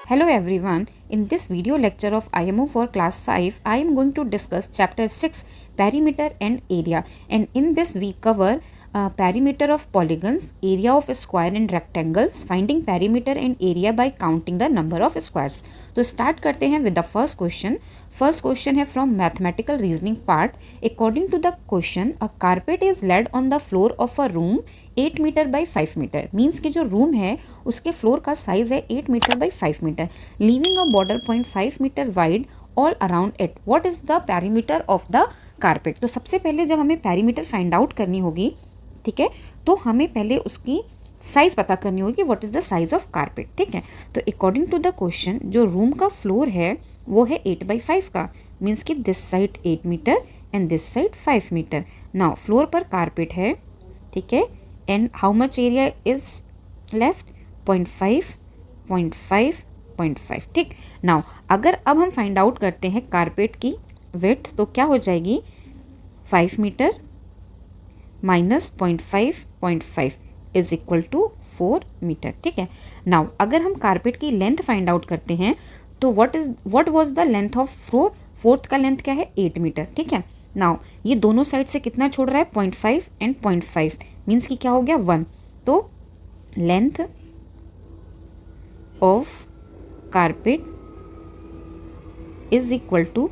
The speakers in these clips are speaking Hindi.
Hello everyone. In this video lecture of IMO for class 5, I am going to discuss chapter 6 perimeter and area, and in this we cover perimeter of polygons, area of square and rectangles, finding perimeter and area by counting the number of squares. तो start करते हैं with the first question. First question है from mathematical reasoning part. According to the question, a carpet is laid on the floor of a room 8 metre by 5 metre. Means कि जो रूम है उसके फ्लोर का साइज है 8 metre by 5 metre, leaving a border 0.5 metre wide all around it. What is the perimeter of the carpet. तो सबसे पहले जब हमें पेरीमीटर फाइंड आउट करनी होगी, ठीक है, तो हमें पहले उसकी साइज पता करनी होगी, what is the size of carpet. ठीक है, तो अकॉर्डिंग टू द क्वेश्चन जो रूम का फ्लोर है वो है 8 बाई 5 का. मीन्स कि this side 8 metre and this side 5 metre. Now floor पर कारपेट है, ठीक है, and how much area is left 0.5 0.5 0.5. ठीक. नाउ अगर अब हम फाइंड आउट करते हैं कारपेट की विड्थ, तो क्या हो जाएगी 5 metre minus 0.5 is equal to 4 metre. ठीक है. नाउ अगर हम कारपेट की लेंथ फाइंड आउट करते हैं तो what was the length of floor. Fourth का लेंथ क्या है 8 मीटर. ठीक है. नाउ ये दोनों साइड से कितना छोड़ रहा है 0.5 एंड 0.5, मीन्स कि क्या हो गया 1. तो length of carpet is equal to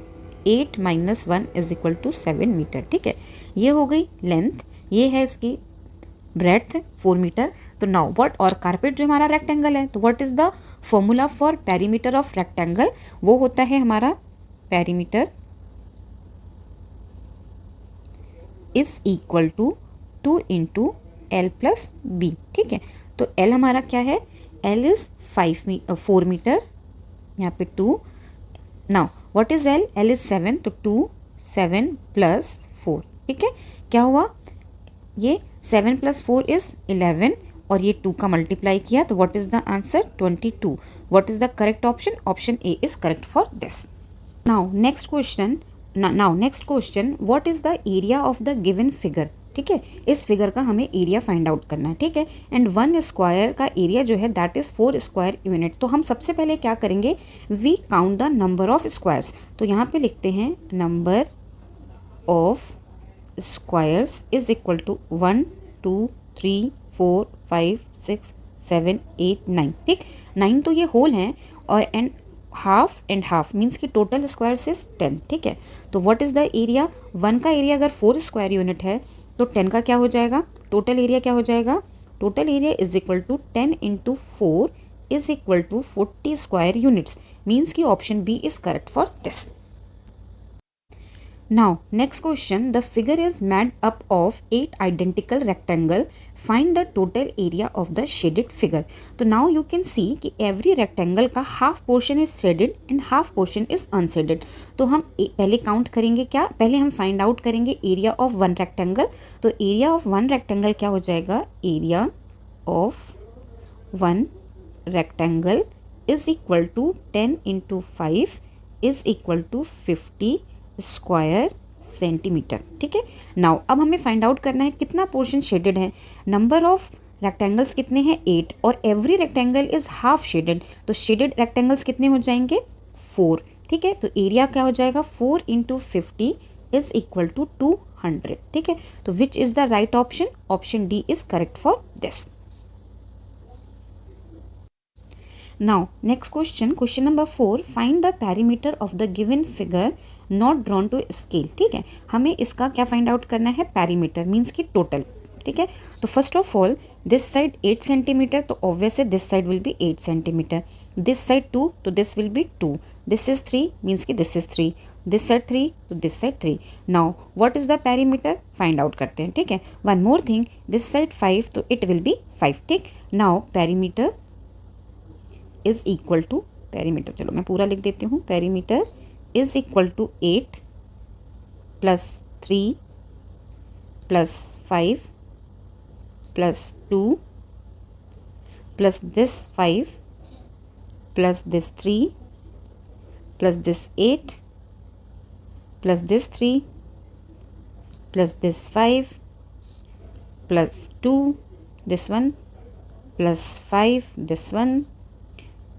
8 minus 1 is equal to 7 metre. ठीक है, ये हो गई लेंथ, ये है इसकी ब्रेड्थ 4 मीटर. तो नाउ व्हाट, और कारपेट जो हमारा रेक्टेंगल है, तो what is the formula for perimeter of rectangle. वो होता है हमारा perimeter is equal to 2 into L plus B. ठीक है, तो एल हमारा क्या है, एल इज 4 मीटर, यहाँ पे 2. Now what is L, L is 7, तो 2 7 प्लस 4. ठीक है, क्या हुआ, ये 7 प्लस 4 इज 11 और ये 2 का मल्टीप्लाई किया, तो what is the answer 22. What is the correct option, option A is correct for this. Now next question, what is the area of the given figure. ठीक है, इस फिगर का हमें एरिया फाइंड आउट करना है. ठीक है, एंड 1 स्क्वायर का एरिया जो है दैट इज 4 स्क्वायर यूनिट. तो हम सबसे पहले क्या करेंगे, we count the number of squares. तो यहाँ पे लिखते हैं number of squares is equal to 1 2 3 4 5 6 7 8 9. ठीक, 9 तो ये होल हैं, और एंड हाफ मीन्स कि टोटल स्क्वायर्स इज 10. ठीक है, तो व्हाट इज द एरिया, 1 का एरिया अगर 4 स्क्वायर यूनिट है तो 10 का क्या हो जाएगा, टोटल एरिया क्या हो जाएगा, total area is equal to 10 into 4 is equal to 40 square units. Means कि option B is correct for this. Now next question, the figure is made up of 8 identical rectangle. Find the total area of the shaded figure. तो now you can see कि every rectangle का half portion is shaded and half portion is unshaded. तो हम पहले काउंट करेंगे क्या, पहले हम फाइंड आउट करेंगे एरिया ऑफ वन रेक्टेंगल. तो एरिया ऑफ वन रेक्टेंगल क्या हो जाएगा, area of one rectangle is equal to 10 into 5 is equal to 50 square centimetre. ठीक है. नाउ अब हमें फाइंड आउट करना है कितना पोर्शन शेडेड है. नंबर ऑफ रेक्टेंगल्स कितने हैं 8, और every rectangle is half shaded. तो शेडेड रेक्टेंगल्स कितने हो जाएंगे 4. ठीक है, तो एरिया क्या हो जाएगा 4 इंटू 50 इज इक्वल टू 200. ठीक है, तो which is the right option, option D is correct for this. Now next question number 4, find the perimeter of the given figure not drawn to scale. ठीक है, हमें इसका क्या फाइंड आउट करना है, पेरीमीटर मीन्स की टोटल. ठीक है, तो first of all this side 8 centimetre, तो ऑब्वियस है this side will be 8 centimetre. This side 2, तो this will be 2. This is 3 means की दिस इज 3. दिस साइड 3, तो this side 3. Now what is the perimeter, find out करते हैं. ठीक है, one more thing, this side 5, तो इट विल बी 5. ठीक, now perimeter is equal to, perimeter चलो मैं पूरा लिख देती हूँ, perimeter is equal to 8 plus 3 plus 5 plus 2 plus this 5 plus this 3 plus this 8 plus this 3 plus this 5 plus 2 this 1 plus 5 this 1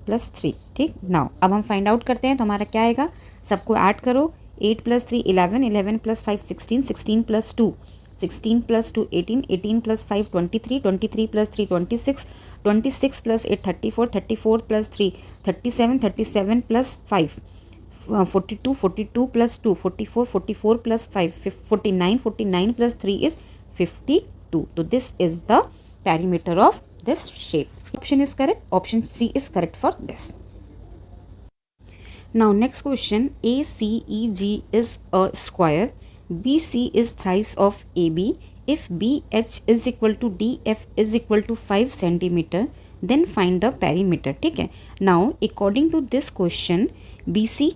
plus 3, ठीक। नाउ अब हम फाइंड आउट करते हैं, तो हमारा क्या आएगा, सबको ऐड करो, 8 + 3 11, 11 + 5 16, 16 + 2 16 + 2 18, 18 + 5 23, 23 + 3 26, 26 + 8 34, 34 + 3 37, 37 + 5 42, 42 + 2 44, 44 + 5 49, 49 + 3 is 52. So this is the perimeter of this shape. Option is correct. Option C is correct for this. Now next question, ACEG is a square, BC is thrice of AB. If BH is equal to DF is equal to 5 centimeter, then find the perimeter. ठीक है. Now according to this question, BC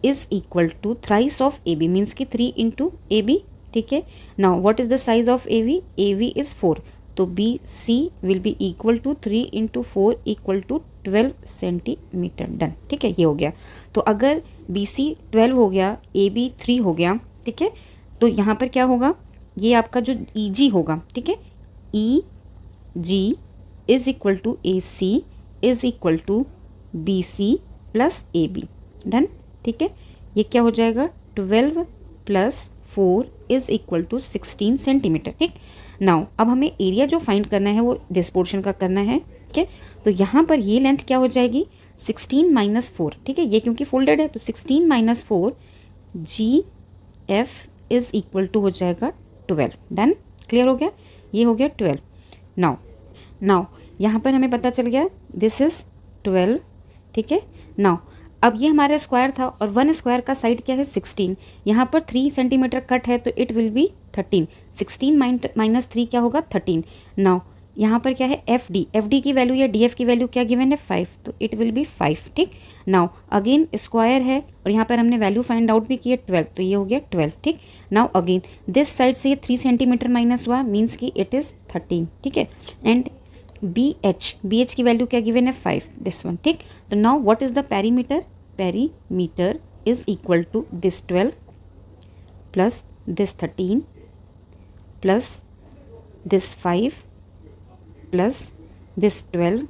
is equal to thrice of AB, means कि 3 into AB. ठीक है. Now what is the size of AV? AV is 4. तो BC will be equal to 3 into 4 equal to 12 centimetre. Done. ठीक है, ये हो गया. तो अगर BC 12 हो गया, AB 3 हो गया, ठीक है, तो यहाँ पर क्या होगा, ये आपका जो EG होगा, ठीक है, EG is equal to AC is equal to BC plus AB. Done. ठीक है, ये क्या हो जाएगा, 12 + 4 इज इक्वल टू 16 सेंटीमीटर. ठीक. नाउ अब हमें एरिया जो फाइंड करना है वो दिस पोर्शन का करना है. ठीक है, तो यहाँ पर ये लेंथ क्या हो जाएगी, 16 - 4. ठीक है, ये क्योंकि फोल्डेड है तो 16 - 4 GF इज इक्वल टू हो जाएगा 12. डन. क्लियर हो गया, ये हो गया 12. नाउ यहाँ पर हमें पता चल गया दिस इज 12. ठीक है. नाउ अब ये हमारा स्क्वायर था और 1 स्क्वायर का साइड क्या है 16. यहाँ पर 3 सेंटीमीटर कट है तो इट विल बी 13. 16 - 3 क्या होगा 13. नाउ यहाँ पर क्या है FD की वैल्यू या DF की वैल्यू क्या गिवन है 5, तो इट विल बी 5. ठीक. नाउ अगेन स्क्वायर है और यहाँ पर हमने वैल्यू फाइंड आउट भी की है 12, तो ये हो गया 12. ठीक. नाउ अगेन दिस साइड से ये 3 सेंटीमीटर माइनस हुआ, मीन्स कि इट इज़ 13. ठीक है. एंड BH की वैल्यू क्या गिवन है 5, दिस वन. ठीक. तो now what is the perimeter is equal to this 12 plus this 13 plus this 5 plus this 12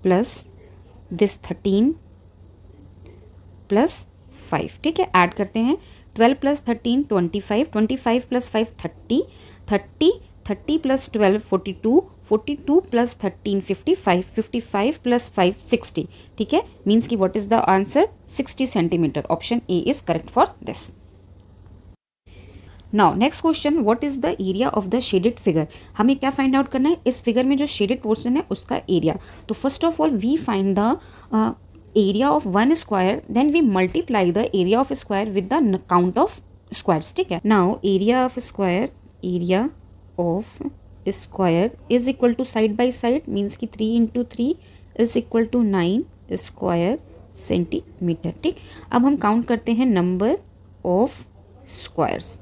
plus this 13 plus 5. ठीक है, ऐड करते हैं. 12 + 13 25, 25 + 5 30, 30 + 12 42, 42 + 13 55, 55 + 5 60. ठीक है, मीन्स कि what is the answer 60 centimetre. Option A is correct for this. Now next question, what is the area of the shaded figure. हमें क्या फाइंड आउट करना है, इस फिगर में जो शेडेड पोर्शन है उसका एरिया. तो first of all we find the area of one square, then we multiply the area of square with the count of squares. ठीक है. Now area of square is equal to side by side, means कि 3 × 3 is equal to 9 square centimetre. ठीक. अब हम काउंट करते हैं number of squares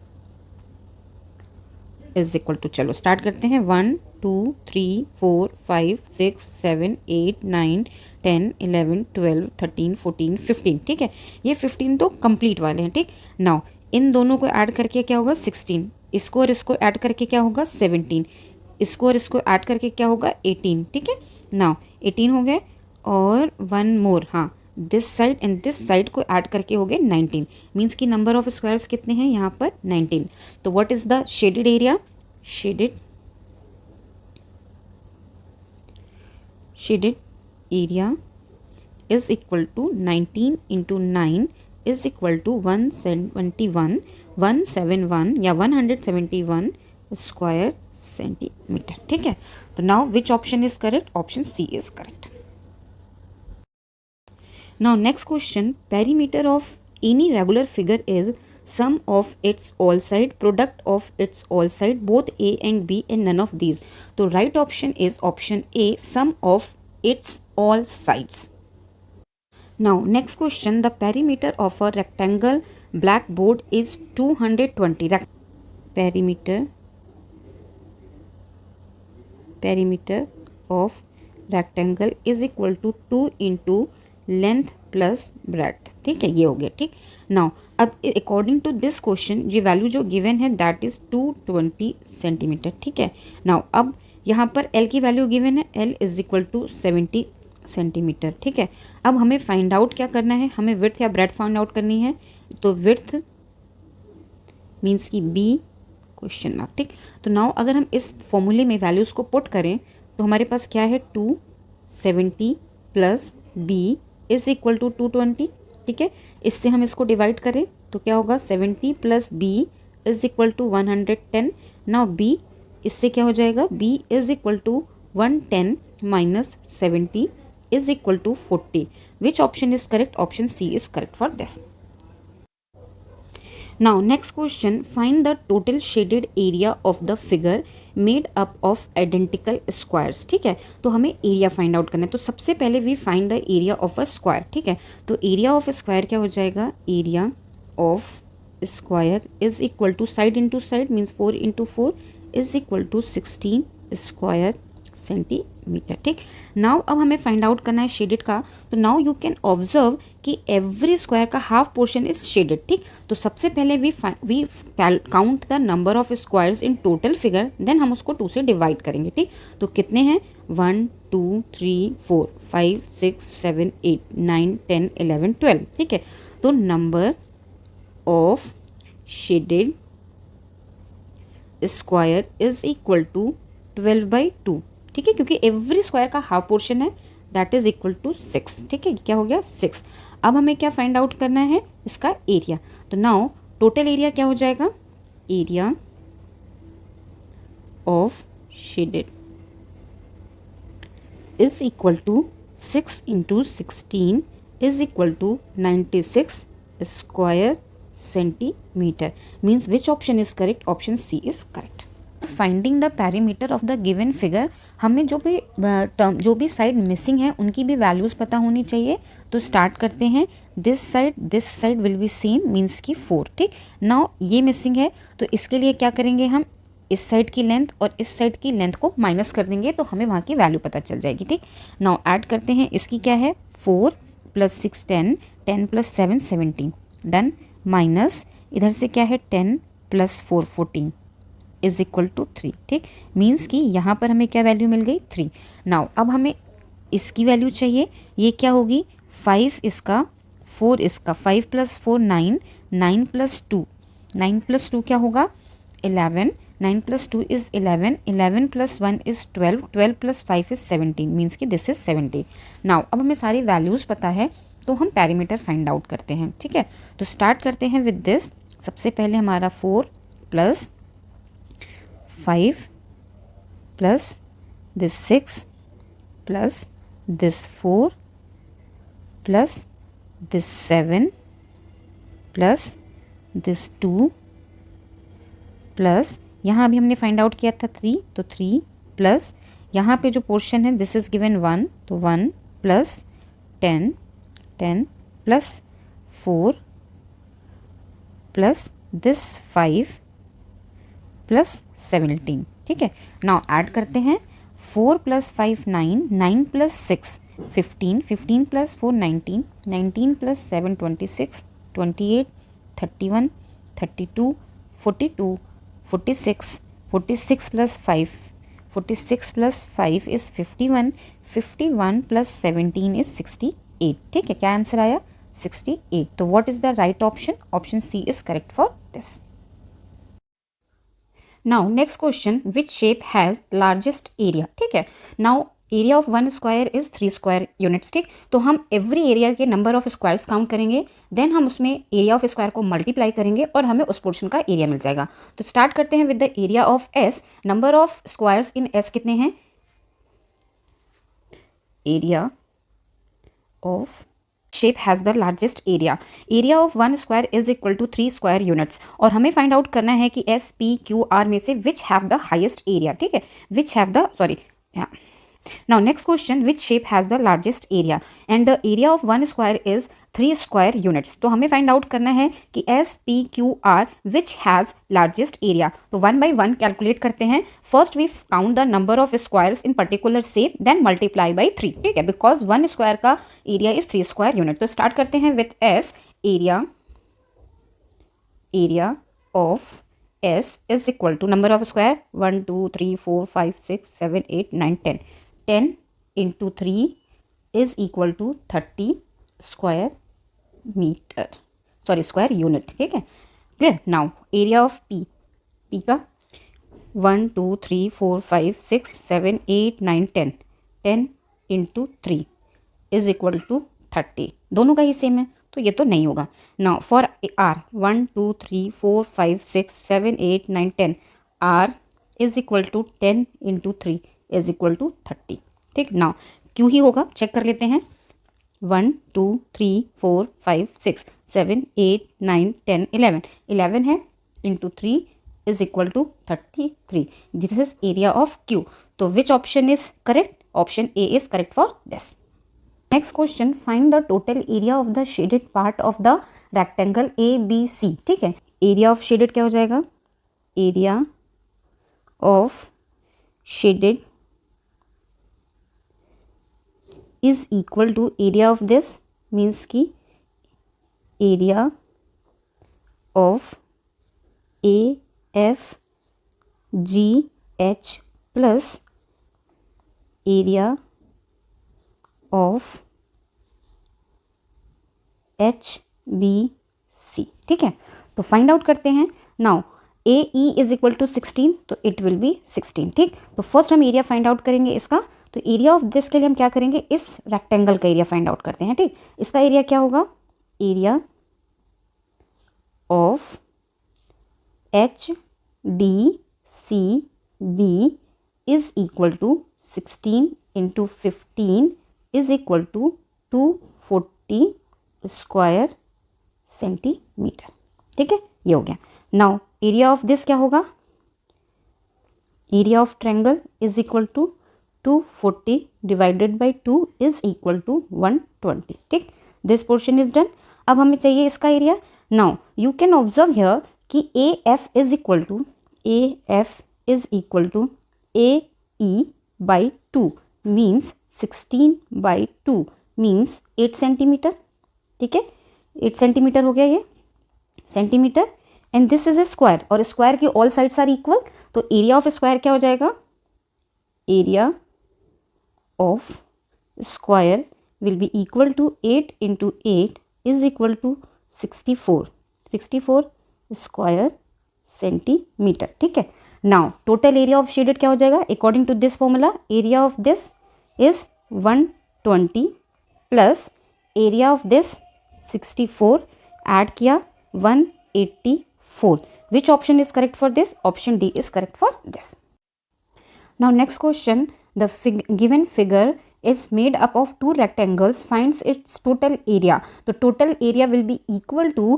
is equal to, चलो स्टार्ट करते हैं. 1 2 3 4 5 6 7 8 9 10 11 12 13 14 15. ठीक है, ये 15 तो कंप्लीट वाले हैं. ठीक. नाउ इन दोनों को ऐड करके क्या होगा 16, इसको और इसको ऐड करके क्या होगा 17, इसको और इसको ऐड करके क्या होगा 18. ठीक है. नाउ 18 हो गए और 1 मोर, हाँ, this side and this side को ऐड करके हो गए 19, मीन्स कि नंबर ऑफ स्क्वायर्स कितने हैं यहाँ पर 19. तो what is the shaded area, shaded area is equal to 19 × 9 is equal to 171 या 171 स्क्वायर सेंटीमीटर. ठीक है. तो now which option is correct, option C is correct. Now next question, perimeter of any regular figure is sum of its all side, product of its all side, both A and B and none of these. तो right option is option A, sum of its all sides. Now next question, the perimeter of a rectangle blackboard is 220. Perimeter of rectangle is equal to 2 into length plus breadth. ठीक है, ये हो गया. ठीक. नाउ अब अकॉर्डिंग टू दिस क्वेश्चन ये वैल्यू जो गिवन है दैट इज 220 सेंटीमीटर. ठीक है. नाउ अब यहाँ पर L की वैल्यू गिवन है, L is equal to 70 centimetre, ठीक है। अब हमें फाइंड आउट क्या करना है, हमें विड्थ या ब्रेड्थ फाइंड आउट करनी है। तो विड्थ मीन्स की B क्वेश्चन मार्क, ठीक। तो नाउ अगर हम इस फॉर्मूले में वैल्यूज़ को पुट करें तो हमारे पास क्या है, 270 plus B is equal to 220, ठीक है। इससे हम इसको डिवाइड करें तो क्या होगा, 70 plus B is equal to 110। Now B इससे क्या हो जाएगा, B is equal to 110 minus 70 is equal to 40. Which option is correct? Option C is correct for this. Now next question, find the total shaded area of the figure made up of identical squares. ठीक है, तो हमें एरिया फाइंड आउट करना है। तो सबसे पहले we find the area of a square, ठीक है। तो एरिया ऑफ स्क्वायर क्या हो जाएगा, area of square is equal to side into side means 4 into 4 is equal to 16 square centimetre, ठीक। नाउ अब हमें फाइंड आउट करना है शेडेड का। तो नाउ यू कैन ऑब्जर्व कि एवरी स्क्वायर का हाफ पोर्शन इज शेडेड, ठीक। तो सबसे पहले we count the number of squares in total figure, then हम उसको 2 से डिवाइड करेंगे, ठीक। तो कितने हैं, 1 2 3 4 5 6 7 8 9 10 11 12, ठीक है। तो number of shaded square is equal to 12/2, ठीक है, क्योंकि एवरी स्क्वायर का हाफ पोर्शन है, दैट इज इक्वल टू 6, ठीक है। क्या हो गया, 6। अब हमें क्या फाइंड आउट करना है, इसका एरिया। तो नाउ टोटल एरिया क्या हो जाएगा, area of shaded is equal to 6 into 16 is equal to 96 square centimetre, means which option is correct, option C is correct. Finding the perimeter of the given figure, हमें जो भी साइड मिसिंग है उनकी भी वैल्यूज़ पता होनी चाहिए। तो स्टार्ट करते हैं, this side will be same means की 4, ठीक। नाउ ये मिसिंग है तो इसके लिए क्या करेंगे, हम इस साइड की लेंथ और इस साइड की लेंथ को माइनस कर देंगे तो हमें वहाँ की वैल्यू पता चल जाएगी, ठीक। नाउ ऐड करते हैं, इसकी क्या है, 4 प्लस 6 10, 10 प्लस 7 17, डन। माइनस इधर से क्या है, 10 प्लस 4 14 इज इक्वल टू 3, ठीक। मीन्स कि यहाँ पर हमें क्या वैल्यू मिल गई, 3। नाउ अब हमें इसकी वैल्यू चाहिए, ये क्या होगी, 5 इसका 4 इसका, 5 प्लस 4 9, 9 प्लस 2, 9 प्लस 2 क्या होगा, 11, 9 plus 2 is 11, 11 plus 1 is 12, 12 plus 5 is 17, means कि दिस इज 70। नाउ अब हमें सारी वैल्यूज़ पता है तो हम पैरीमीटर फाइंड आउट करते हैं, ठीक है। तो स्टार्ट करते हैं विद दिस। सबसे पहले हमारा 4 plus 5 plus this 6 plus this 4 plus this 7 plus this 2 plus यहाँ अभी हमने फाइंड आउट किया था 3, तो 3 प्लस यहाँ पे जो पोर्शन है दिस इज गिवन 1, तो 1 plus 10 10 plus 4 plus this 5 plus 17, ठीक है। नाउ ऐड करते हैं, 4 plus 5 9, 9 plus 6 15, 15 plus 4 19, 19 plus 7 26, 28 31 32 42 46, 46 plus 5, 46 plus 5 is 51, 51 plus 17 is 68, ठीक है। क्या आंसर आया, 68। तो what is the right option, option C is correct for this. Now next question, which shape has largest area, ठीक है। Now area of 1 square is 3 square units, ठीक। तो हम एवरी एरिया के नंबर ऑफ स्क्वायर्स काउंट करेंगे, देन हम उसमें एरिया ऑफ स्क्वायर को मल्टीप्लाई करेंगे और हमें उस पोर्शन का एरिया मिल जाएगा। तो स्टार्ट करते हैं with the area of S। Number of squares in S कितने हैं, area of shape has the largest area, area of 1 square is equal to 3 square units, और हमें फाइंड आउट करना है कि S P Q R में से which have the highest area, ठीक है, which have the Now next question, which shape has the largest area and the area of 1 square is 3 square units। तो हमें फाइंड आउट करना है कि S P Q R which has largest area। तो 1 by 1 कैलकुलेट करते हैं। First we count the number of squares in particular shape, then multiply by 3, ठीक है, बिकॉज 1 स्क्वायर का एरिया इज 3 स्क्वायर यूनिट। तो स्टार्ट करते हैं with S, area of S is equal to number of square 1 2 3 4 5 6 7 8 9 10. 10 into 3 is equal to 30 square metre, sorry square unit, ठीक है, clear. Now area of P का 1 2 3 4 5 6 7 8 9 10, 10 इंटू 3 इज इक्वल टू 30, दोनों का ही सेम है तो ये तो नहीं होगा। Now for R 1 2 3 4 5 6 7 8 9 10, R is equal to 10 into 3 is equal to 30, ठीक। नाउ क्यों ही होगा चेक कर लेते हैं। 1 2 3 4 5 6 7 8 9 10 11, 11 है into 3 is equal to 33, this is area of Q. तो which option is correct? Option A is correct for this. Next question, find the total area of the shaded part of the rectangle A B C, ठीक है। एरिया ऑफ शेडेड क्या हो जाएगा? Area of shaded is equal to area of this, means कि area of A F G H plus area of H B C, ठीक है। तो फाइंड आउट करते हैं। Now A E is equal to 16, तो इट विल बी 16, ठीक। तो फर्स्ट हम एरिया फाइंड आउट करेंगे इसका। तो एरिया ऑफ दिस के लिए हम क्या करेंगे, इस रेक्टेंगल का एरिया फाइंड आउट करते हैं, ठीक। इसका एरिया क्या होगा? Area of H D C B is equal to 16 into 15 is equal to 240 square centimetre, ठीक है, ये हो गया। नाउ एरिया ऑफ दिस क्या होगा? Area of triangle is equal to 240 divided by 2 is equal to 120, ठीक। This portion is done. अब हमें चाहिए इसका एरिया। Now you can observe here कि A F is equal to A E by 2 means 16 by 2 means 8 centimetre, ठीक है। 8 सेंटीमीटर हो गया ये centimetre, and this is a square, और स्क्वायर की ऑल साइड्स आर इक्वल, तो एरिया ऑफ स्क्वायर क्या हो जाएगा? Area of square will be equal to 8 into 8 is equal to 64 square centimetre, ठीक है। Now total area of shaded क्या हो जाएगा? According to this formula area of this is 120 plus area of this 64 add किया 184, which option is correct for this? Option D is correct for this. Now next question, the given figure is made up of two rectangles, finds its total area. The total area will be equal to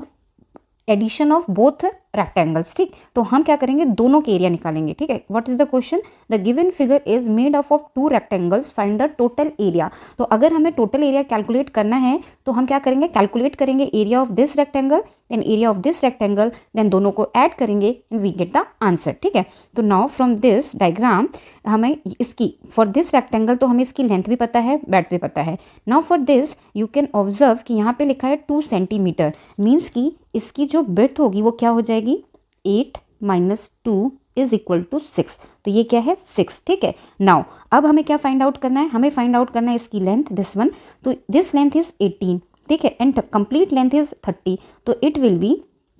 addition of both rectangles, ठीक। तो हम क्या करेंगे, दोनों के एरिया निकालेंगे, ठीक है। What is the question? The given figure is made up of to rectangles, find the total area. तो अगर हमें टोटल एरिया कैलकुलेट करना है तो हम क्या करेंगे, कैलकुलेट करेंगे area of this rectangle then area of this rectangle, then दोनों को ऐड करेंगे and we get the answer, ठीक है। तो नाउ फ्रॉम दिस डायग्राम हमें इसकी फॉर दिस रेक्टेंगल तो हमें इसकी लेंथ भी पता है, ब्रेड्थ भी पता है। Now for this you can observe कि यहाँ पे लिखा है 2 सेंटीमीटर, मीन्स कि इसकी जो ब्रेड्थ होगी वो क्या हो जाएगी? 8 माइनस 2 इज इक्वल टू 6, तो ये क्या है? 6, ठीक है। नाउ अब हमें क्या फाइंड आउट करना है? हमें फाइंड आउट करना है इसकी लेंथ, दिस वन। तो दिस लेंथ इज 18, ठीक है, एंड कंप्लीट लेंथ इज 30, तो it will be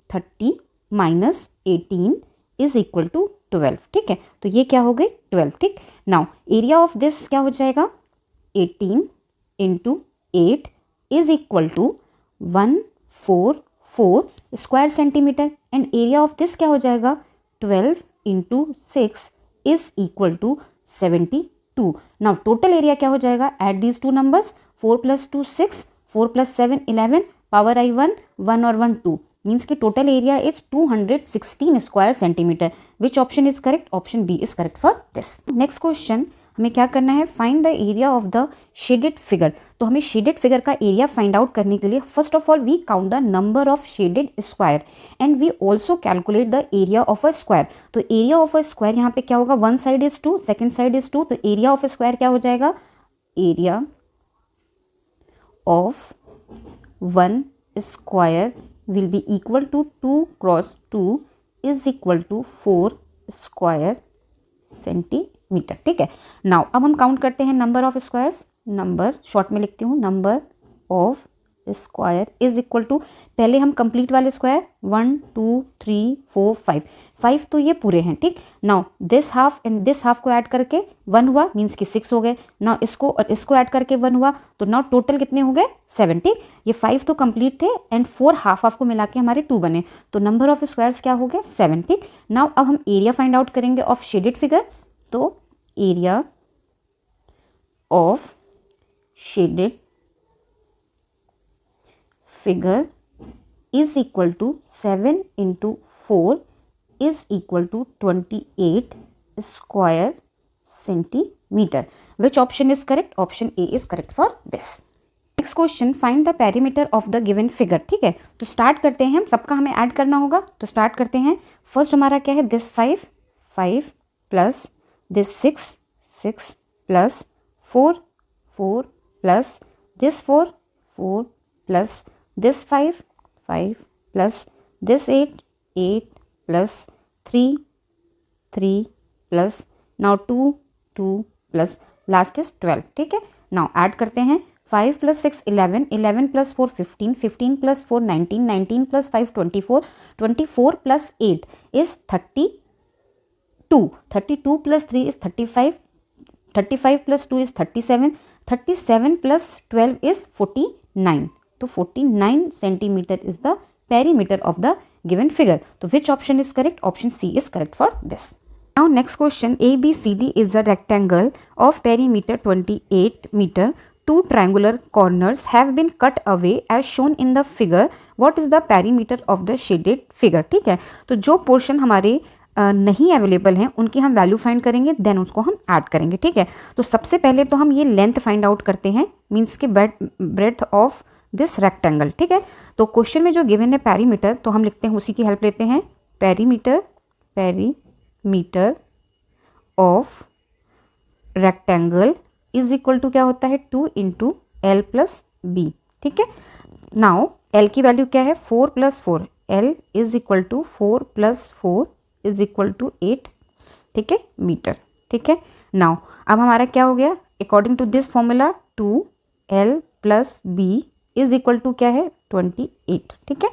30 minus 18 is equal to 12, ठीक है। तो ये क्या हो गई? 12, ठीक। नाउ एरिया ऑफ दिस क्या हो जाएगा? 18 into 8 is equal to 144 square centimetre, and area of this क्या हो जाएगा? 12 into 6 is equal to 72। Now total area क्या हो जाएगा? At these two numbers, 4 + 2 6, 4 + 7 11, power I 1 और 1 2, मीन्स की total area is 216 square centimetre. Which option is correct? Option B is correct for this. Next question, हमें क्या करना है? Find the area of the shaded figure. तो हमें शेडेड फिगर का एरिया फाइंड आउट करने के लिए first of all we count the number of shaded square and we also calculate the area of a square. तो एरिया ऑफ अ स्क्वायर यहाँ पे क्या होगा? One side is 2, second side is 2, तो एरिया ऑफ अ स्क्वायर क्या हो जाएगा? Area of one square will be equal to 2 × 2 is equal to 4 square centimetre. ठीक है, नाउ अब हम काउंट करते हैं number of squares. Number short में लिखती हूँ, number of square is equal to, पहले हम कंप्लीट वाले स्क्वायर 1 2 3 4 5, 5 तो ये पूरे हैं। ठीक, now this half and this half को ऐड करके 1 हुआ, मीन्स कि 6 हो गए। नाउ इसको और इसको ऐड करके 1 हुआ, तो नाउ टोटल कितने हो गए 7। ठीक, ये 5 तो कंप्लीट थे एंड 4 हाफ हाफ को मिला के हमारे 2 बने, तो नंबर ऑफ स्क्वायर्स क्या हो गए 7। ठीक, नाउ अब हम एरिया फाइंड आउट करेंगे ऑफ शेडेड फिगर। तो area of shaded figure is equal to 7 into 4 is equal to 28 square centimeter. Which option is correct? Option A is correct for this. Next question, find the perimeter of the given figure. ठीक है, तो स्टार्ट करते हैं, हम सबका हमें ऐड करना होगा, तो स्टार्ट करते हैं। फर्स्ट हमारा क्या है, this 5 plus this 6 plus 4 plus this 4 plus this 5 plus this 8 plus 3 plus now 2 plus last is 12। ठीक है, now ऐड करते हैं 5 plus 6 11 plus 4 15 plus 4 19 plus 5 24 plus 8 is 32 plus 3 is 35 plus 2 is 37 plus 12 is 49, तो 49 centimeter is the perimeter of the given figure. So which option is correct? Option C is correct for this. Now next question, ABCD is a rectangle of perimeter 28 meter. Two triangular corners have been cut away as shown in the figure. What is the perimeter of the shaded figure? ठीक है, तो जो पोर्शन हमारे नहीं अवेलेबल हैं उनकी हम वैल्यू फाइंड करेंगे, देन उसको हम ऐड करेंगे। ठीक है, तो सबसे पहले तो हम ये लेंथ फाइंड आउट करते हैं, मीन्स के ब्रेड्थ ऑफ दिस रेक्टेंगल। ठीक है, तो क्वेश्चन में जो गिवन है पेरीमीटर, तो हम लिखते हैं, उसी की हेल्प लेते हैं। Perimeter of rectangle is equal to क्या होता है 2 इंटू एल प्लस बी। ठीक है, नाउ एल की वैल्यू क्या है 4 plus 4, L is equal to 4 plus 4 is equal to 8। ठीक है, मीटर। ठीक है, नाउ अब हमारा क्या हो गया, according to this formula 2l plus B is equal to क्या है 28। ठीक है,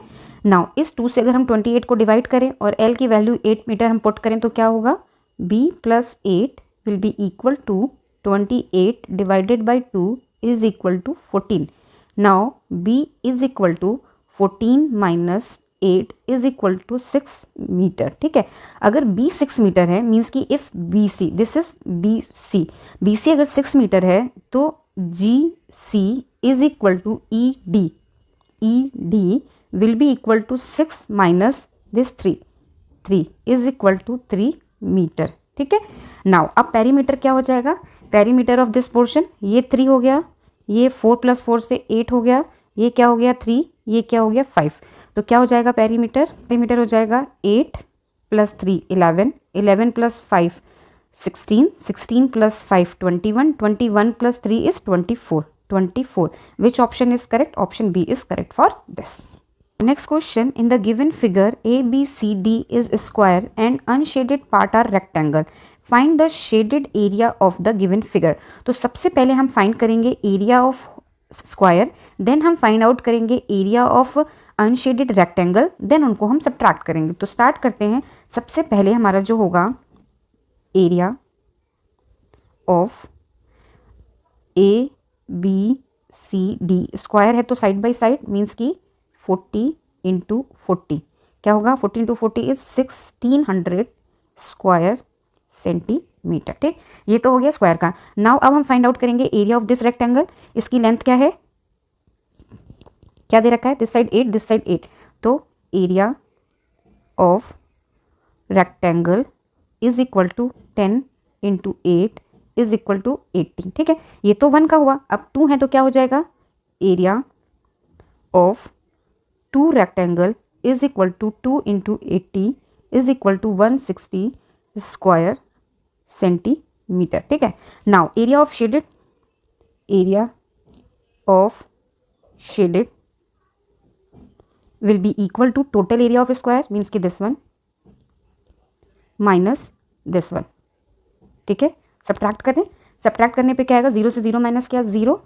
नाउ इस 2 से अगर हम 28 को डिवाइड करें और l की वैल्यू 8 मीटर हम पुट करें तो क्या होगा, b plus 8 will be equal to 28 divided by 2 is equal to 14। Now b is equal to 14 minus 8 is equal to 6 metre. ठीक है, अगर b 6 मीटर है, मीन्स कि if BC, this is BC अगर 6 मीटर है तो GC is equal to ED will be equal to 6 minus this 3 is equal to 3 metre. ठीक है, नाउ अब पेरीमीटर क्या हो जाएगा, पेरीमीटर ऑफ दिस पोर्शन, ये 3 हो गया, ये 4 प्लस 4 से 8 हो गया, ये क्या हो गया 3, ये क्या हो गया 5, तो क्या हो जाएगा पेरीमीटर हो जाएगा 8 plus 3 11 plus 5 16 plus 5 21 plus 3 is 24। Which option is correct? Option B is correct for this. Next question, in the given figure ABCD is a square and unshaded part are rectangle. Find the shaded area of the given figure. तो सबसे पहले हम फाइंड करेंगे एरिया ऑफ स्क्वायर, देन हम फाइंड आउट करेंगे area of unshaded rectangle, then उनको हम सब्ट्रैक्ट करेंगे। तो स्टार्ट करते हैं, सबसे पहले हमारा जो होगा एरिया ऑफ ABCD, स्क्वायर है तो साइड बाई साइड, मीन्स की 40 इंटू 40 क्या होगा, 40 इंटू 40 इज 1600 स्क्वायर सेंटीमीटर। ठीक, ये तो हो गया स्क्वायर का। नाउ अब हम फाइंड आउट करेंगे एरिया ऑफ दिस रेक्टेंगल, इसकी लेंथ क्या है, क्या दे रखा है, दिस साइड 8 दिस साइड 8, तो area of rectangle is equal to 10 into 8 is equal to 18। ठीक है, ये तो 1 का हुआ, अब 2 है तो क्या हो जाएगा, area of 2 rectangle is equal to 2 into 80 is equal to 160 square centimetre. ठीक है, now area of shaded will be equal to total area of square, means कि this one minus this one, ठीक है। सब्ट्रैक्ट करें, सब्ट्रैक्ट करने पे क्या आएगा, 0 से 0 माइनस किया 0,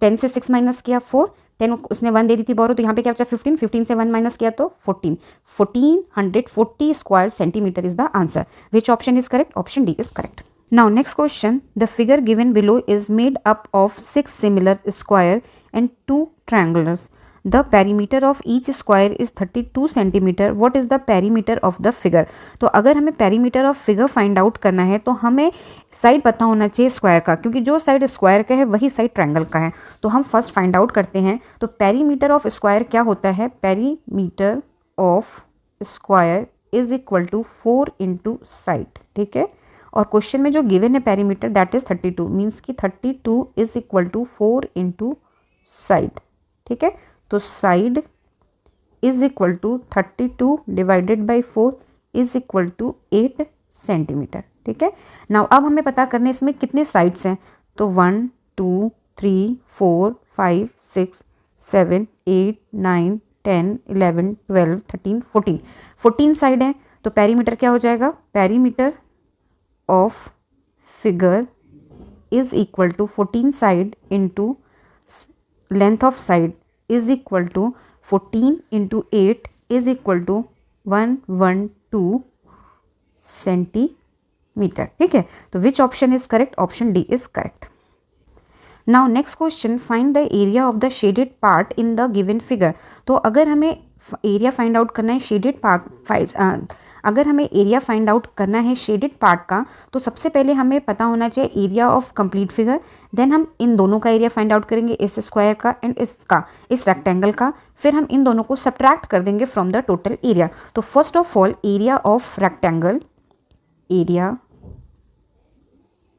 10 से 6 माइनस किया 4, 10 उसने 1 दे दी थी बोरो, तो यहाँ पे क्या बचा 15, 15 से 1 माइनस किया तो 14, 1440 square centimetre is the answer. Which option is correct, option D is correct. Now next question, the figure given below is made up of 6 similar square and 2 triangles. The perimeter of each square is 32 centimeter. What is the perimeter of the figure? तो अगर हमें perimeter of figure find out करना है तो हमें साइड पता होना चाहिए स्क्वायर का, क्योंकि जो साइड स्क्वायर का है वही साइड ट्रायंगल का है। तो हम फर्स्ट फाइंड आउट करते हैं। तो perimeter of स्क्वायर क्या होता है, perimeter of square is equal to 4 into side, ठीक है। और क्वेश्चन में जो गिवन है पेरीमीटर दैट इज 32, मीन्स कि 32 is equal to 4 into side, ठीक है। तो side is equal to 32 divided by 4 is equal to 8 centimetre, ठीक है। नाउ अब हमें पता करना है इसमें कितने साइड्स हैं। तो 1 2 3 4 5 6 7 8 9 10 11 12 13 14, 14 साइड हैं। तो पेरीमीटर क्या हो जाएगा, perimeter of figure is equal to 14 side into length of side is equal to 14 into 8 is equal to 112 centimetre, ठीक है। तो which option is correct, option D is correct. Now next question, find the area of the shaded part in the given figure. तो अगर हमें एरिया फाइंड आउट करना है शेडेड पार्ट, अगर हमें एरिया फाइंड आउट करना है शेडेड पार्ट का, तो सबसे पहले हमें पता होना चाहिए area of complete figure. Then हम इन दोनों का एरिया फाइंड आउट करेंगे, इस स्क्वायर का एंड इसका, इस रेक्टेंगल का। फिर हम इन दोनों को सब्ट्रैक्ट कर देंगे फ्रॉम द टोटल एरिया। तो first of all area of rectangle, area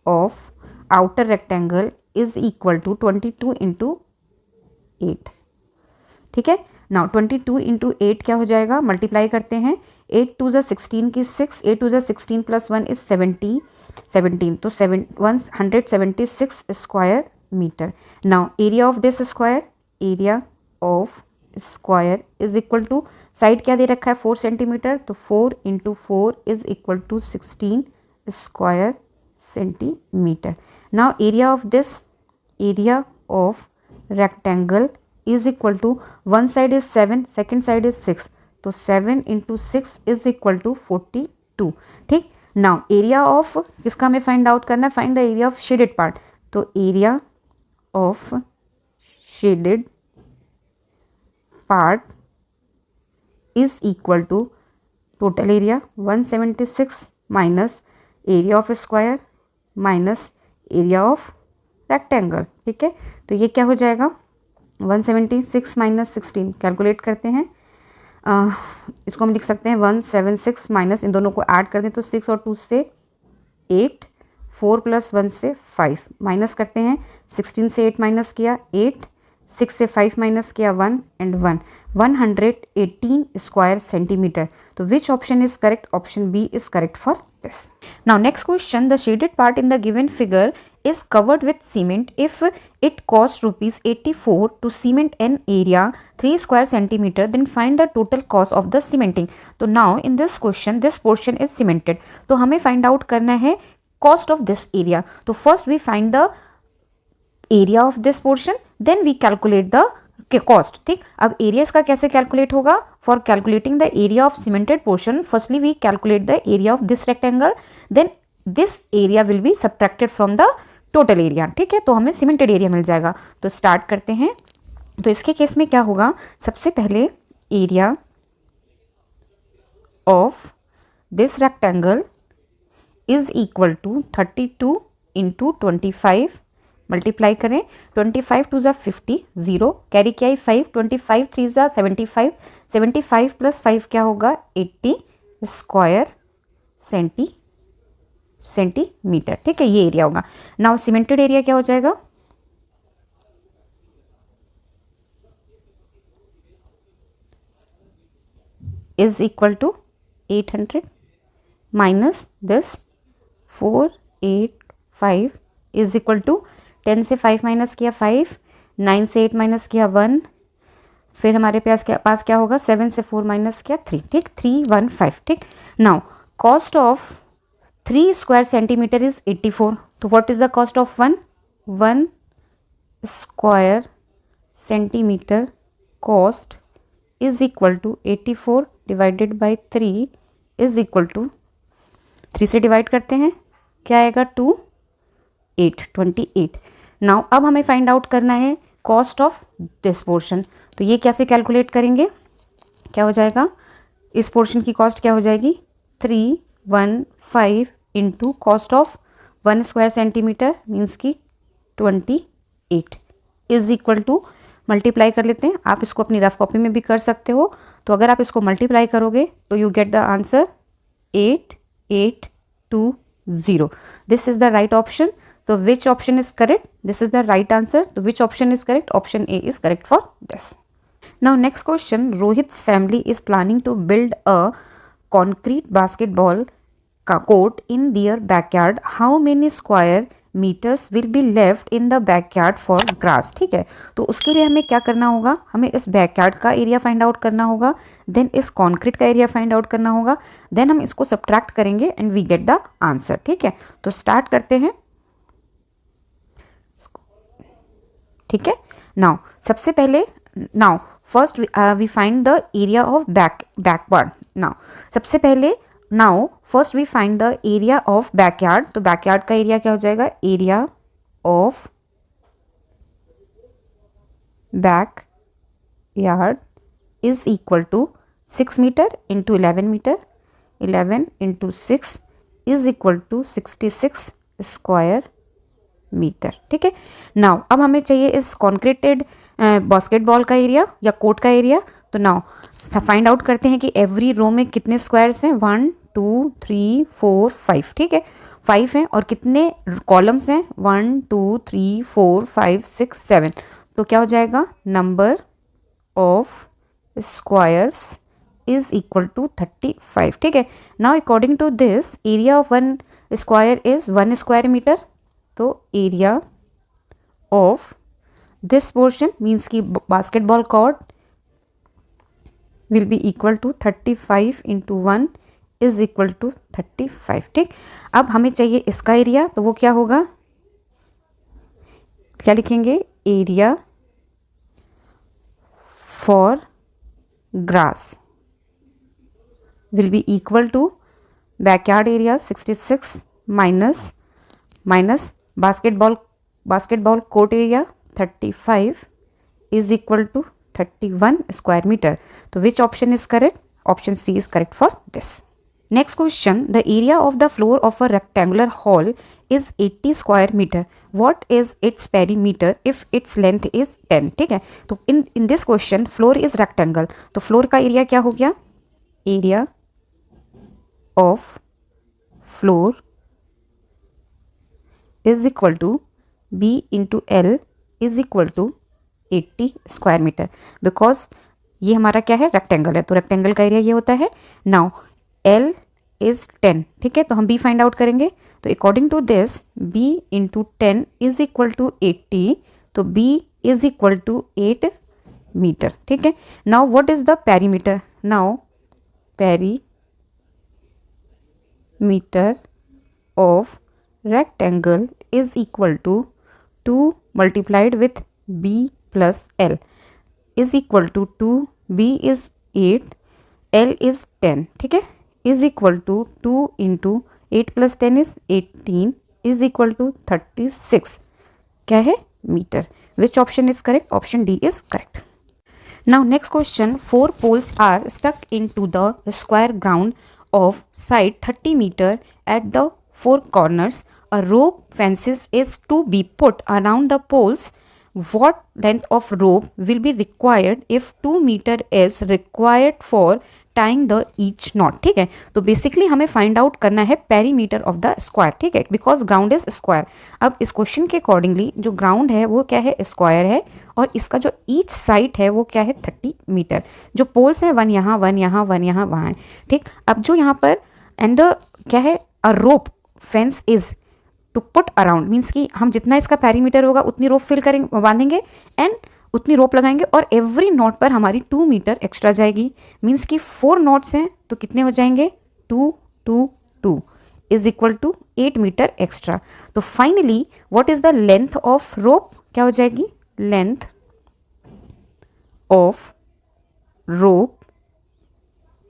of outer rectangle is equal to 22 into 8, ठीक है। नाउ 22 इंटू 8 क्या हो जाएगा, मल्टीप्लाई करते हैं, 8 टू ज़ 16 की 6, 8 टू ज़ 16 प्लस 1 इज 17, तो 176 square metre. Now area of this square, area of square is equal to, side क्या दे रखा है 4 सेंटीमीटर, तो 4 into 4 is equal to 16 square centimetre. Now area of this, area of rectangle is equal to, one side is 7, second side is 6, तो 7 इंटू 6 इज इक्वल टू 42, ठीक। नाउ एरिया ऑफ किसका हमें फाइंड आउट करना है, find the area of shaded part. तो area of shaded part is equal to total area 176 minus area of square minus area of rectangle, ठीक है। तो ये क्या हो जाएगा, 176 माइनस 16, कैलकुलेट करते हैं, इसको हम लिख सकते हैं 176 माइनस, इन दोनों को ऐड कर दें तो 6 और 2 से 8, 4 प्लस 1 से 5, माइनस करते हैं, 16 से 8 माइनस किया 8, 6 से 5 माइनस किया 1 एंड 1, 118 स्क्वायर सेंटीमीटर। तो which option is correct, option B is correct for this. Now next question, the shaded part in the given figure is covered with cement if it costs rupees 84 to cement an area 3 square centimeter, then find the total cost of the cementing. तो now in this question this portion is cemented, तो हमें find out करना है cost of this area। तो first we find the area of this portion, then we calculate the cost, ठीक। अब एरिया इसका कैसे कैलकुलेट होगा, for calculating the area of cemented portion firstly we calculate the area of this rectangle, then this area will be subtracted from the total area, ठीक है। तो हमें सीमेंटेड एरिया मिल जाएगा। तो स्टार्ट करते हैं। तो इसके केस में क्या होगा, सबसे पहले area of this rectangle is equal to 32 into 25, multiply करें, 25 टू ज़ा 50, 0 कैरी किया ही 5, 25 3 ज़ा 75, 75 प्लस 5 क्या होगा 80 स्क्वायर सेंटीमीटर, ठीक है। ये एरिया होगा। नाउ सीमेंटेड एरिया क्या हो जाएगा, is equal to 800 minus this 485 is equal to 10 से 5 माइनस किया 5, 9 से 8 माइनस किया 1, फिर हमारे पास क्या होगा 7 से 4 माइनस किया 3, ठीक, 315, ठीक। Now cost of 3 square centimeter is 84. So what is the cost of 1 square centimeter cost is equal to 84 divided by 3 is equal to 3 से डिवाइड करते हैं, क्या आएगा 28. नाउ अब हमें फाइंड आउट करना है कॉस्ट ऑफ दिस पोर्शन. तो ये कैसे कैलकुलेट करेंगे, क्या हो जाएगा, इस पोर्शन की कॉस्ट क्या हो जाएगी 315 into cost of 1 square centimetre means की 28 इज इक्वल टू, मल्टीप्लाई कर लेते हैं. आप इसको अपनी रफ कॉपी में भी कर सकते हो. तो अगर आप इसको मल्टीप्लाई करोगे तो you get the answer 8820. This is the right option. तो which option is correct, this is the right answer. तो which option is correct, option A is correct for this. Now next question, Rohit's family is planning to build a concrete basketball court in their backyard. How many square meters will be left in the backyard for grass? ठीक है, तो उसके लिए हमें क्या करना होगा, हमें इस बैकयार्ड का एरिया फाइंड आउट करना होगा, देन इस कॉन्क्रीट का एरिया फाइंड आउट करना होगा, देन हम इसको सब्ट्रैक्ट करेंगे and we get the answer. ठीक है, तो स्टार्ट करते हैं. ठीक है, नाउ सबसे पहले, now first we find the area of backward. Now सबसे पहले, now first we find the area of backyard. तो बैकयार्ड का एरिया क्या हो जाएगा, area of backyard is equal to 6 meter into 11 meter, 11 into 6 is equal to 66 square meter. ठीक है, नाउ अब हमें चाहिए इस कॉन्क्रीटेड बास्केटबॉल का एरिया या कोर्ट का एरिया. तो नाउ फाइंड आउट करते हैं कि एवरी रो में कितने स्क्वायर्स हैं, 1 2 3 4 5. ठीक है, 5 हैं. और कितने कॉलम्स हैं, 1 2 3 4 5 6 7. तो क्या हो जाएगा, number of squares is equal to 35. ठीक है, now according to this area of 1 square is 1 square metre. तो area of this portion means की basketball court will be equal to 35 into 1 is equal to 35. ठीक, अब हमें चाहिए इसका एरिया. तो वो क्या होगा, क्या लिखेंगे, area for grass will be equal to backyard area 66 minus basketball court area 35 is equal to 31 square metre. तो which option is correct, option C is correct for this. Next question, the area of the floor of a rectangular hall is 80 square metre. What is its perimeter if its length is 10. ठीक है, तो in this question floor is rectangle. तो फ्लोर का एरिया क्या हो गया, area of floor is equal to B into L is equal to 80 square meter. Because ये हमारा क्या है, रेक्टेंगल है, तो रेक्टेंगल का एरिया ये होता है. Now L is 10. ठीक है, तो हम B फाइंड आउट करेंगे. तो according to this B into 10 is equal to 80. तो B is equal to 8 meter. ठीक है, now what is the perimeter, now perimeter of rectangle is equal to 2 multiplied with B plus L is equal to 2. B is 8, L is 10. ठीक है, is equal to 2 into 8 plus 10 is 18 is equal to 36. क्या है, metre. Which option is correct, option D is correct. Now next question, 4 poles are stuck into the square ground of side 30 meter at the 4 corners. A rope fences is to be put around the poles. What length of rope will be required if 2 meter is required for tying the each knot. ठीक है, तो बेसिकली हमें फाइंड आउट करना है पेरीमीटर ऑफ द स्क्वायर. ठीक है, बिकॉज ग्राउंड इज स्क्वायर. अब इस क्वेश्चन के अकॉर्डिंगली जो ग्राउंड है वो क्या है, स्क्वायर है, और इसका जो ईच साइड है वो क्या है, 30 मीटर. जो पोल्स हैं 1 यहाँ 1 यहाँ 1 यहाँ वहाँ है. ठीक, अब जो यहाँ पर एंड द क्या है, a rope fence is to put around means कि हम जितना इसका पेरीमीटर होगा उतनी रोप फिल करेंगे, बांधेंगे एंड उतनी रोप लगाएंगे, और एवरी नॉट पर हमारी 2 मीटर एक्स्ट्रा जाएगी. मीन्स कि 4 नॉट्स हैं तो कितने हो जाएंगे, 2 2 2 is equal to 8 metre extra. तो finally what is the length of rope, क्या हो जाएगी, length of rope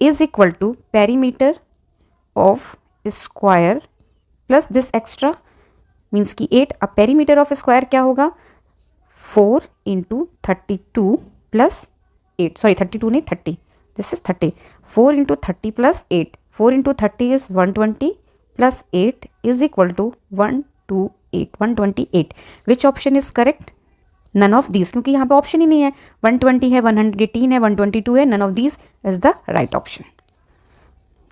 is equal to perimeter of square plus this extra means की 8। अब पेरीमीटर ऑफ स्क्वायर क्या होगा, 4 इंटू 32 प्लस 8, सॉरी 32 नहीं 30, this is 30, 4 into 30 plus 8, 4 into 30 is 120 plus 8 is equal to 128 which option is correct, none of these, क्योंकि यहाँ पे ऑप्शन ही नहीं है, 120 है, 118 है, 122 है, none of these is the right option.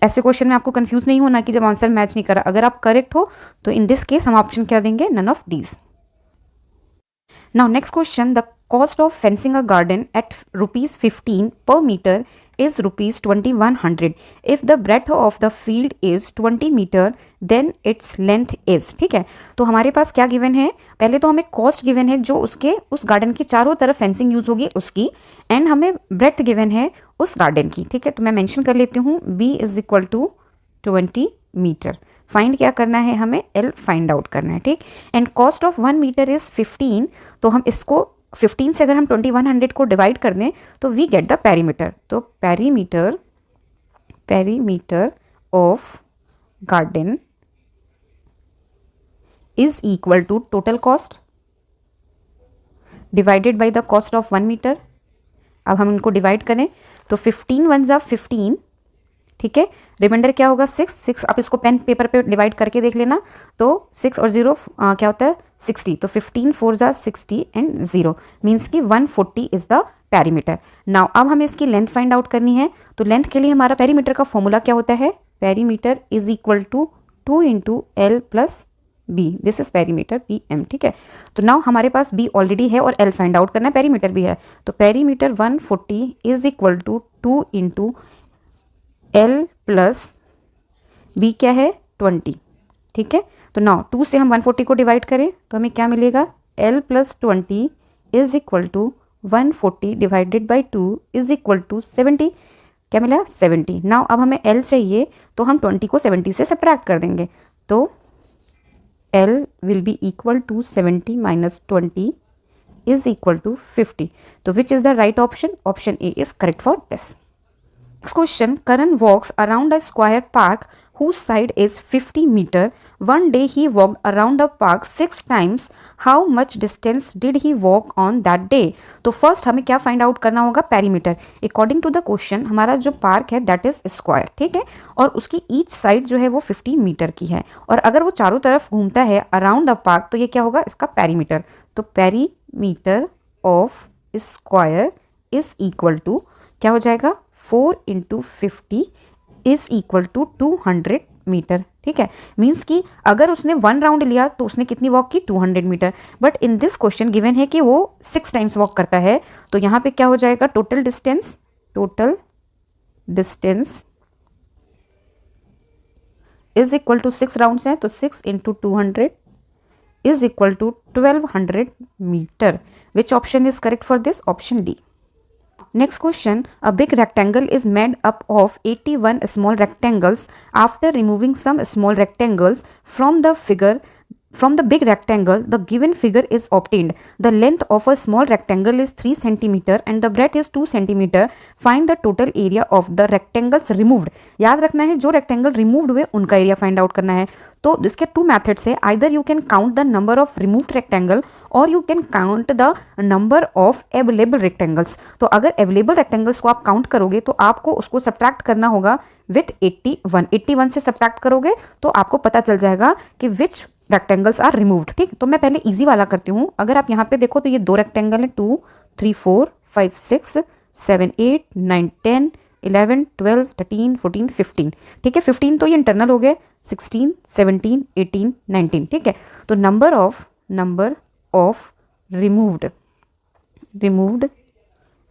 ऐसे क्वेश्चन में आपको कंफ्यूज नहीं होना कि जब आंसर मैच नहीं करा, अगर आप करेक्ट हो तो इन दिस केस हम ऑप्शन क्या देंगे, none of these. Now next question, the cost of fencing a garden at rupees 15 per meter is rupees 2100 if the breadth of the field is 20 meter then its length is। ठीक है, तो हमारे पास क्या गिवन है, पहले तो हमें कॉस्ट गिवन है जो उसके उस गार्डन के चारों तरफ फेंसिंग यूज होगी उसकी, एंड हमें ब्रेथ गिवन है उस गार्डन की। ठीक है, तो मैं मेंशन कर लेती हूँ b is equal to 20 meter. Find क्या करना है, हमें L फाइंड आउट करना है। ठीक, and cost of 1 meter is 15, तो हम इसको 15 से अगर हम 2100 को डिवाइड कर दें तो वी गेट द पेरीमीटर। तो perimeter of garden is equal to total cost divided by the cost of 1 meter. अब हम इनको डिवाइड करें तो 15 वन जा 15, ठीक है, रिमाइंडर क्या होगा 6। आप इसको पेन पेपर पे डिवाइड करके देख लेना, तो 6 और 0 क्या होता है 60, तो 15 4 जा 60 एंड 0 मीन्स कि 140 इज द पेरीमीटर। नाउ अब हमें इसकी लेंथ फाइंड आउट करनी है, तो लेंथ के लिए हमारा पेरीमीटर का फॉर्मूला क्या होता है, perimeter is equal to 2 into L plus B, this is perimeter P M. ठीक है, तो नाउ हमारे पास बी ऑलरेडी है और एल फाइंड आउट करना है, पेरीमीटर भी है, तो perimeter 140 is equal to 2 into L plus B क्या है 20। ठीक है, तो नाउ 2 से हम 140 को डिवाइड करें तो हमें क्या मिलेगा, L plus 20 is equal to 140 divided by 2 is equal to 70, क्या मिला 70। नाउ अब हमें L चाहिए तो हम 20 को 70 से सब्ट्रैक्ट कर देंगे, तो L will be equal to 70 minus 20 is equal to 50। तो which is the right option, option A is correct for this. Next question, Karan walks around a square park whose side is 50 meter. One day he walked around the park 6 times. How much distance did he walk on that day? तो फर्स्ट हमें क्या फाइंड आउट करना होगा, perimeter. According to the question हमारा जो पार्क है दैट इज स्क्वायर, ठीक है, और उसकी ईच साइड जो है वो 50 मीटर की है, और अगर वो चारों तरफ घूमता है अराउंड द पार्क तो ये क्या होगा, इसका पेरीमीटर। तो perimeter of square is equal to क्या हो जाएगा, 4 into 50 is equal to 200 meter. ठीक है, मीन्स कि अगर उसने 1 राउंड लिया तो उसने कितनी वॉक की, 200 meter. But in this question given है कि वो 6 टाइम्स वॉक करता है, तो यहाँ पे क्या हो जाएगा, total distance is equal to 6 rounds हैं, तो 6 into 200 is equal to 1200 meter. Which option is correct for this, option D. Next question, a big rectangle is made up of 81 small rectangles. After removing some small rectangles from the big rectangle, the given figure is obtained. The length of a small rectangle is 3 cm and the breadth is 2 cm. Find the total area of the rectangles removed. याद रखना है जो रेक्टेंगल रिमूव्ड हुए उनका एरिया फाइंड आउट करना है। तो इसके 2 मेथड्स है, either you can count the number of removed rectangle और you can count the number of available rectangles. तो अगर अवेलेबल रेक्टेंगल्स को आप काउंट करोगे तो आपको उसको सब्ट्रैक्ट करना होगा विथ 81 से सब्ट्रैक्ट करोगे तो आपको पता चल जाएगा कि विच रेक्टेंगल्स आर रिमूव्ड। ठीक, तो मैं पहले इजी वाला करती हूँ। अगर आप यहाँ पे देखो तो ये 2 रेक्टेंगल है, 2 3 4 5 6 7 8 9 10 11 12 13 14 15। ठीक है, 15 तो ये इंटरनल हो गए, 16 17 18 19। ठीक है, तो number of removed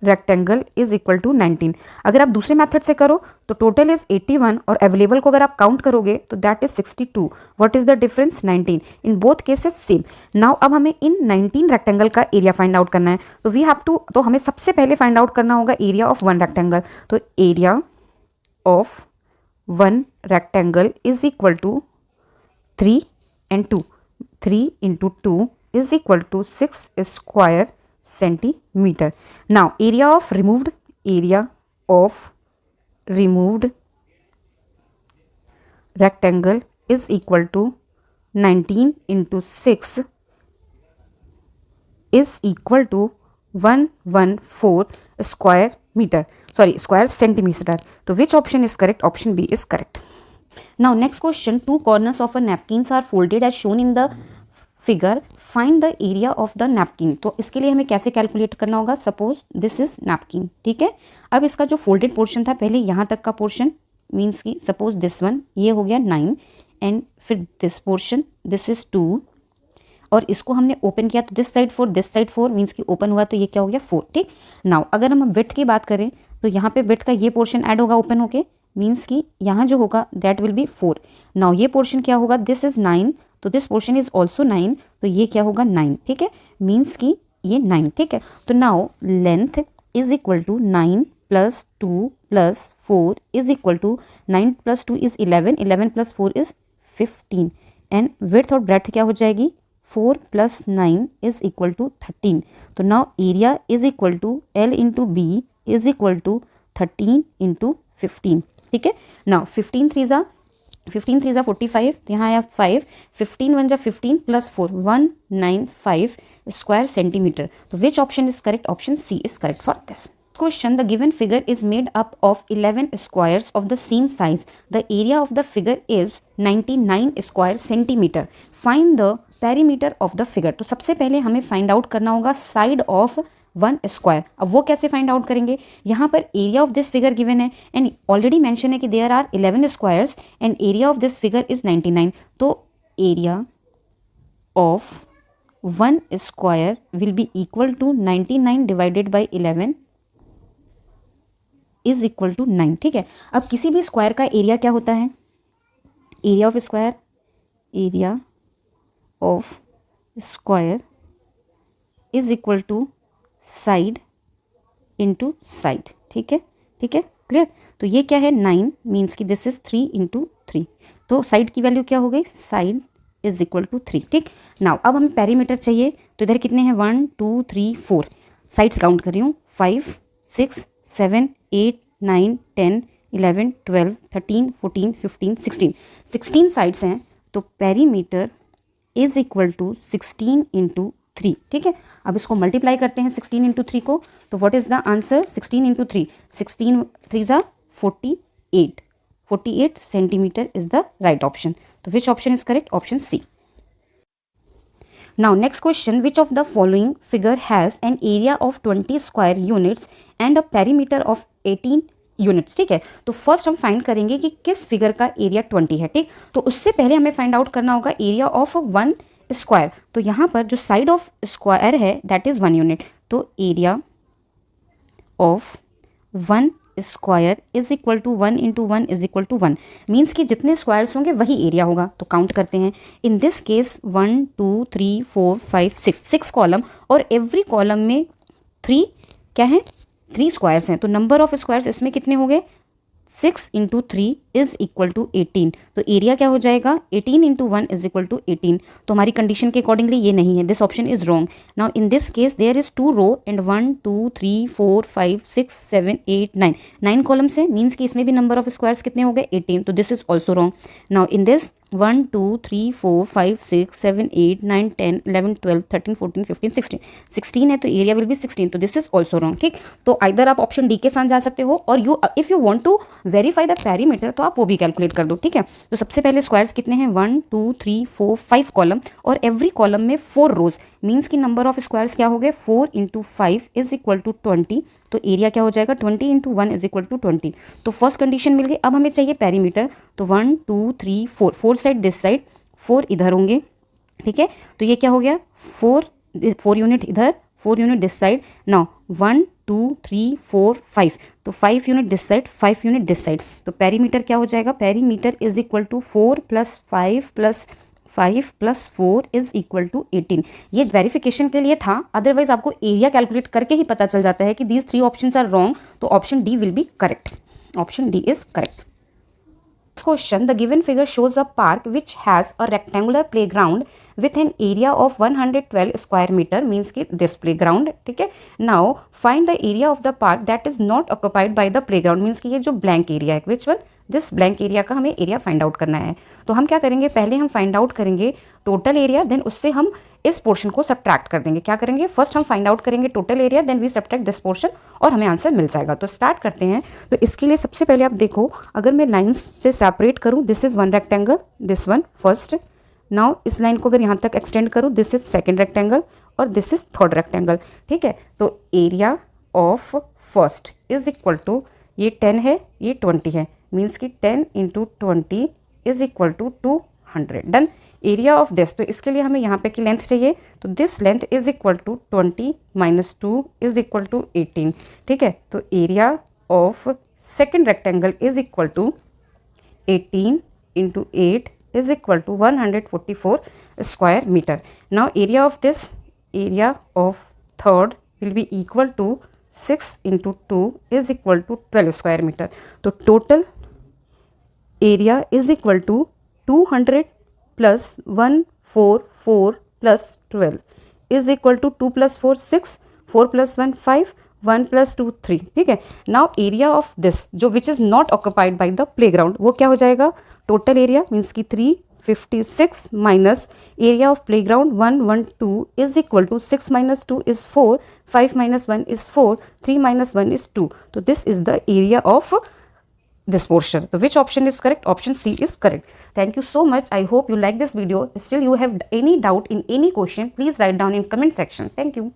rectangle is equal to 19। अगर आप दूसरे मेथड से करो तो टोटल इज 81 और अवेलेबल को अगर आप काउंट करोगे तो that is 62। What is the difference, 19। In both cases same. Now अब हमें इन 19 रेक्टेंगल का एरिया फाइंड आउट करना है, तो वी हैव टू, तो हमें सबसे पहले फाइंड आउट करना होगा एरिया ऑफ 1 रेक्टेंगल। तो area of 1 rectangle is equal to 3 and 2. 3 into 2 is equal to 6 square centimeter. Now area of removed rectangle is equal to 19 into 6 is equal to 114 square centimeter. So which option is correct? Option B is correct. Now next question, two corners of a napkins are folded as shown in the figure. Find the area of the napkin. तो इसके लिए हमें कैसे कैलकुलेट करना होगा? सपोज दिस इज नैपकिन, ठीक है. अब इसका जो फोल्डेड पोर्शन था, पहले यहाँ तक का पोर्शन मीन्स की सपोज दिस वन, ये हो गया 9 एंड फिर दिस पोर्शन दिस इज 2 और इसको हमने ओपन किया तो दिस साइड 4 मीन्स की ओपन हुआ तो ये क्या हो गया 4, ठीक. नाउ अगर हम विड्थ की बात करें तो यहाँ पे विड्थ का ये पोर्शन ऐड होगा ओपन होके, मीन्स की यहाँ जो होगा दैट विल बी 4. नाउ ये पोर्शन क्या होगा? दिस इज 9 तो दिस पोर्शन इज ऑल्सो 9 तो ये क्या होगा 9, ठीक है, मीन्स की ये 9, ठीक है. तो now length is equal to 9 plus 2 plus 4 is equal to 9 plus 2 is 11 plus 4 is 15 and width और ब्रेड्थ क्या हो जाएगी? 4 प्लस 9 इज इक्वल टू 13. तो now area is equal to L into B is equal to 13 into 15, ठीक है. नाउ 15 थ्री ज़ा 45, तो यहाँ आया 5, 15 1 जा 15 प्लस 4 195 स्क्वायर सेंटीमीटर. तो which option is correct? Option C is correct for this. Question, the given figure is made up of 11 squares of the same size. The area of the figure is 99 square centimeter. Find the perimeter of the figure. तो सबसे पहले हमें फाइंड आउट करना होगा साइड ऑफ 1 स्क्वायर. अब वो कैसे फाइंड आउट करेंगे? यहाँ पर area of this figure given है एंड ऑलरेडी मेंशन है कि there are 11 squares and area of this figure is 99. तो area of 1 square will be equal to 99 divided by 11 is equal to 9, ठीक है. अब किसी भी स्क्वायर का एरिया क्या होता है? Area of square is equal to side into side, ठीक है, क्लियर. तो ये क्या है 9 मीन्स की दिस इज 3 इंटू 3. तो साइड की वैल्यू क्या हो गई? साइड इज इक्वल टू 3, ठीक. नाउ अब हमें पेरीमीटर चाहिए तो इधर कितने हैं? 1 2 3 4 साइड्स काउंट कर रही हूँ. 5 6 7 8 9 10 11 12 13 14 15 16 साइड्स हैं. तो perimeter is equal to 16 into 3, ठीक है. अब इसको मल्टीप्लाई करते हैं 16 इंटू 3 को, तो what is the answer? 16 into 3, 16 3 ज़ा 48 centimetre is the right option. तो which option is correct? Option C. Now next question, which of the following figure has an area of 20 square units and a perimeter of 18 units, ठीक है. तो फर्स्ट हम फाइंड करेंगे कि किस फिगर का एरिया 20 है, ठीक. तो उससे पहले हमें फाइंड आउट करना होगा एरिया ऑफ 1 स्क्वायर. तो यहाँ पर जो साइड ऑफ स्क्वायर है दैट इज 1 यूनिट. तो area of 1 square is equal to 1 into 1 is equal to 1 means कि जितने स्क्वायर्स होंगे वही एरिया होगा. तो काउंट करते हैं. इन दिस केस 1 2 3 4 5 6 कॉलम और एवरी कॉलम में 3 क्या है? 3 स्क्वायर्स हैं. तो नंबर ऑफ स्क्वायर्स इसमें कितने हो गए? 6 इंटू 3 इज इक्वल टू 18. तो एरिया क्या हो जाएगा? 18 इंटू 1 इज इक्वल टू 18. तो हमारी कंडीशन के अकॉर्डिंगली ये नहीं है. This option is wrong. Now in this case there is 2 row and 1 2 3 4 5 6 7 8 9 columns है मीन्स कि इसमें भी नंबर ऑफ स्क्वायर्स कितने हो गए? 18. तो this is also wrong. Now in this 1 2 3 4 5 6 7 8 9 10 11 12 13 14 15 16 है तो एरिया विल बी 16. तो दिस इज ऑल्सो रॉन्ग, ठीक. तो आइदर आप ऑप्शन डी के साथ जा सकते हो और if you want to verify the perimeter तो आप वो भी कैलकुलेट कर दो, ठीक है. तो सबसे पहले स्क्वायर्स कितने हैं? 1 2 3 4 5 कॉलम और एवरी कॉलम में 4 रोज मीन्स की नंबर ऑफ स्क्वायर्स क्या हो गए? 4 इंटू 5 इज इक्वल टू 20. तो एरिया क्या हो जाएगा? 20 इंटू 1 इज इक्वल टू 20. तो फर्स्ट कंडीशन मिल गई. अब हमें चाहिए पेरीमीटर. तो 1 2 3 4 साइड दिस साइड 4 इधर होंगे, ठीक है. तो ये क्या हो गया? 4 यूनिट इधर 4 यूनिट दिस साइड. नाउ 1 2 3 4 5 तो 5 unit this side 5 unit this side. तो पेरीमीटर क्या हो जाएगा? Perimeter is equal to 4 plus 5 plus 5 plus 4 is equal to 18. ये वेरिफिकेशन के लिए था, अदरवाइज आपको एरिया कैलकुलेट करके ही पता चल जाता है कि दीज 3 ऑप्शंस आर रॉन्ग. तो option D will be correct. Option D is correct. question, the given figure shows a park which has a rectangular playground with an area of 112 square meter, means कि this playground, ठीक है. Now find the area of the park that is not occupied by the playground, means कि ये जो blank area है, which one, this blank area का हमें एरिया फाइंड आउट करना है. तो हम क्या करेंगे, पहले हम फाइंड आउट करेंगे टोटल एरिया, देन उससे हम इस पोर्शन को सब्ट्रैक्ट कर देंगे. क्या करेंगे, फर्स्ट हम फाइंड आउट करेंगे total area, then we subtract this portion और हमें आंसर मिल जाएगा. तो स्टार्ट करते हैं. तो इसके लिए सबसे पहले आप देखो, अगर मैं लाइन्स से सेपरेट करूँ, this is one rectangle, this one first. Now इस लाइन को अगर यहाँ तक एक्सटेंड करूँ, दिस इज सेकेंड रेक्टेंगल और दिस इज थर्ड रेक्टेंगल. ठीक है, तो area of first is equal to, ये 10 है, ये 20 है, मीन्स कि 10 into 20 is equal to 200. Done. Area of this, तो इसके लिए हमें यहाँ पे की लेंथ चाहिए, तो this length is equal to 20 minus 2 is equal to 18. ठीक है, तो area of second rectangle is equal to 18 into 8 is equal to 144 square metre. Now area of this, area of third will be equal to 6 into 2 is equal to 12 square metre. तो total area is equal to 200 plus 144 plus 12 is equal to 2 plus 4 6, 4 plus 1 5, 1 plus 2 3. ठीक है, नाउ एरिया ऑफ दिस जो which is not occupied by the play ground, वो क्या हो जाएगा, टोटल एरिया मीन्स की 356 minus area of play ground 112 is equal to 6 minus 2 is 4, 5 minus 1 is 4, 3 minus 1 is 2. So this is the area of this portion. So which option is correct? Option C is correct. Thank you so much. I hope you like this video. Still you have any doubt in any question, please write down in comment section. Thank you.